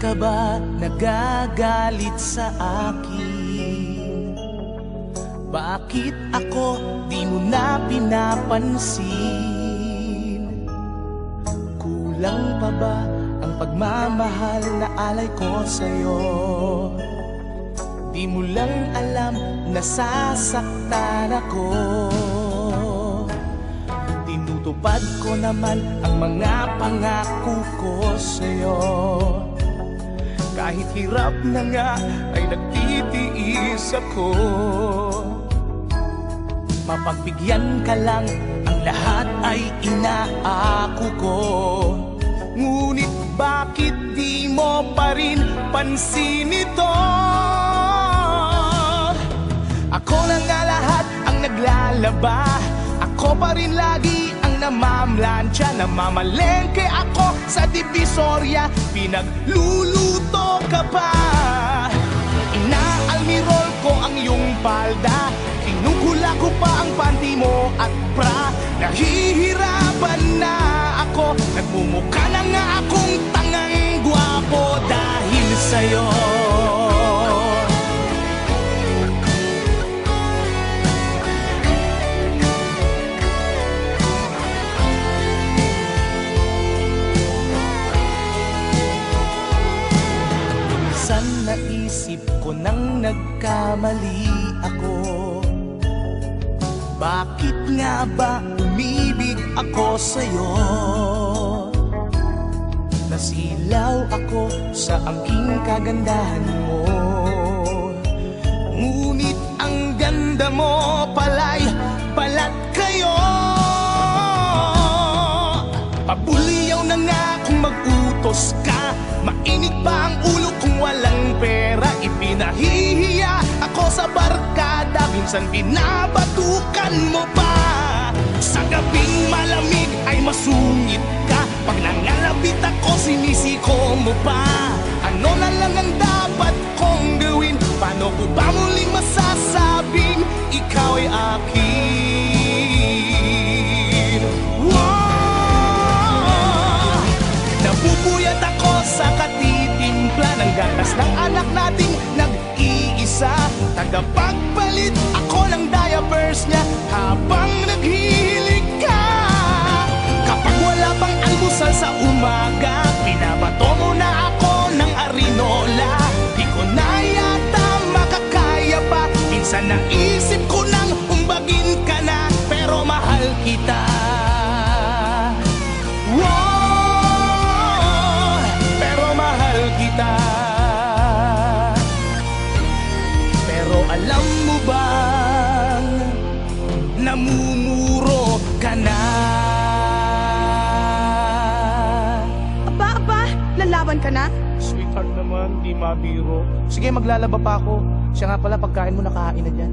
ka ba nagagalit sa akin? Bakit ako di mo na pinapansin? Kulang pa ba ang pagmamahal na alay ko sa'yo? Di mo lang alam na sasaktan ako. Tinutupad ko naman ang mga pangako ko sa'yo. Kahit hirap na nga ay nagtitiis ako. Mapagbigyan ka lang, ang lahat ay inaako ko. Ngunit bakit di mo pa rin pansin ito? Ako na nga lahat ang naglalaba. Ako pa rin lagi ang namamlansya. Namamalengke ako sa Divisoria. Pinagluluto ka pa. Inaalmirol ko ang iyong palda. Kinukula ko pa ang panty mo at bra. Nahihirapan na ako. Nagmumukha na nga akong tangang gwapo dahil sa'yo. Minsan naisip ko nang nagkamali ako. Bakit nga ba umibig ako sa'yo? Nasilaw ako sa angking kagandahan mo. Ngunit ang ganda mo pala'y balat kayo. Pabuliyaw na nga kung mag-utos ka. Mainit pa ang ulo kung walang pera. Ipinahihiya ako sa barkada. Minsan binabatukan mo pa. Sa gabing malamig ay masungit ka. Pag nangalabit ako sinisiko mo pa. Ano na lang ang dapat kong gawin? Paano ko ba muling masasabing ikaw ay akin? Wow! Napupuyat ako sa katitimpla ng gatas ng anak nating nag-iisa. Tagapagpalit ako ng diapers niya habang naghihilig ka. Kapag wala pang almusal sa umaga, pinabato mo na ako ng arinola. Di ko na yata makakaya pa. Minsan naisip ko nang umbagin ka na, pero mahal kita. Wow, pero mahal kita. Pero alam mo bang namumuro ka na? Aba, lalaban ka na? Sweetheart naman, di mabiro. Sige, maglalaba pa ako. Siya nga pala, pagkain mo nakahain na dyan.